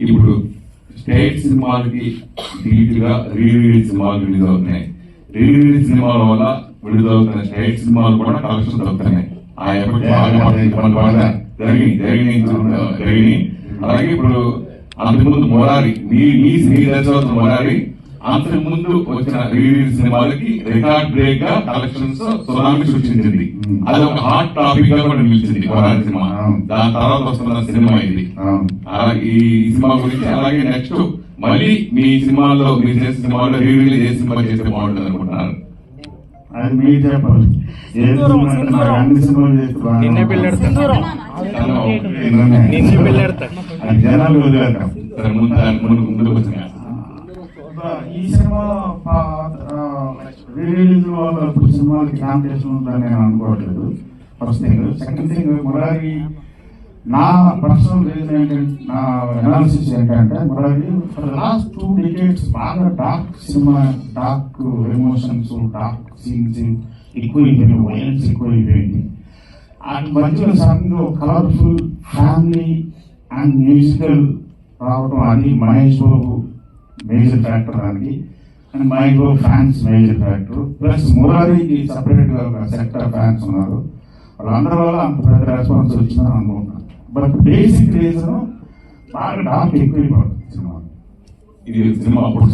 ఇప్పుడు స్టేట్ సినిమాలకి ధీటుగా రీరిలీజ్ సినిమాలు రిలీజ్ అవుతున్నాయి. రీరిలీజ్ సినిమాల వల్ల విడుదలవుతున్న స్టేట్ సినిమాలు కూడా కలెక్షన్ అవుతున్నాయి. ఆ ఎఫెక్ట్ బాగా జరిగినాయి. అలాగే ఇప్పుడు అంతకుముందు మొరారి మీ దశ మొరారి అంతకు ముందు వచ్చిన రిలీజ్ సినిమాలకి రికార్డ్ బ్రేక్ గా కలెక్షన్స్ సునామీ సృష్టించింది. అది ఒక హాట్ టాపిక్ గా కూడా నిలిచింది మొరారి సినిమా. దాని తర్వాత వస్తున్న సినిమా ఇది. ఈ సినిమా గురించి అలాగే నెక్స్ట్ మళ్ళీ మీ సినిమాలో మీరు చేసే సినిమాలో రిలీజ్ ఏ సినిమా చేస్తే బాగుంటుంది అనుకుంటున్నారు? అది మీరు చెప్పాలి. నిన్నే పెళ్ళాడతాడు జనాలు వదిలేద్దాం. ఈ సినిమా రిలీజ్ వల్ల ఇప్పుడు సినిమాలకి కాంపిటీషన్ ఉందని నేను అనుకోవట్లేదు. First thing. Second thing, Murari నా పర్సనల్ రీజన్ ఏంటంటే, నా అనాలిసిస్ ఏంటంటే, మురారి ఫర్ లాస్ట్ 2 decades బాగా dark cinema, dark emotions, dark scenes ఎక్కువైపోయింది, వైలెన్స్ ఎక్కువైపోయింది. అండ్ మధ్యలో సడన్గా కలర్ఫుల్ ఫ్యామిలీ అండ్ మ్యూజికల్ రావడం, అది మహేష్ బాబు మేజర్ ఫ్యాక్టర్ దానికి. And Mahesh Babu fans major factor. Plus మురారికి సపరేట్ గా ఒక సెక్టర్ ఫ్యాన్స్ ఉన్నారు. వాళ్ళందరి వల్ల అంత పెద్ద రెస్పాన్స్ వచ్చిందని అనుకుంటున్నాను. బట్ బేసిక్ రీజన్ బాగా డార్క్ ఎక్కువైపోతుంది సినిమా. ఇది సినిమా అప్పుడు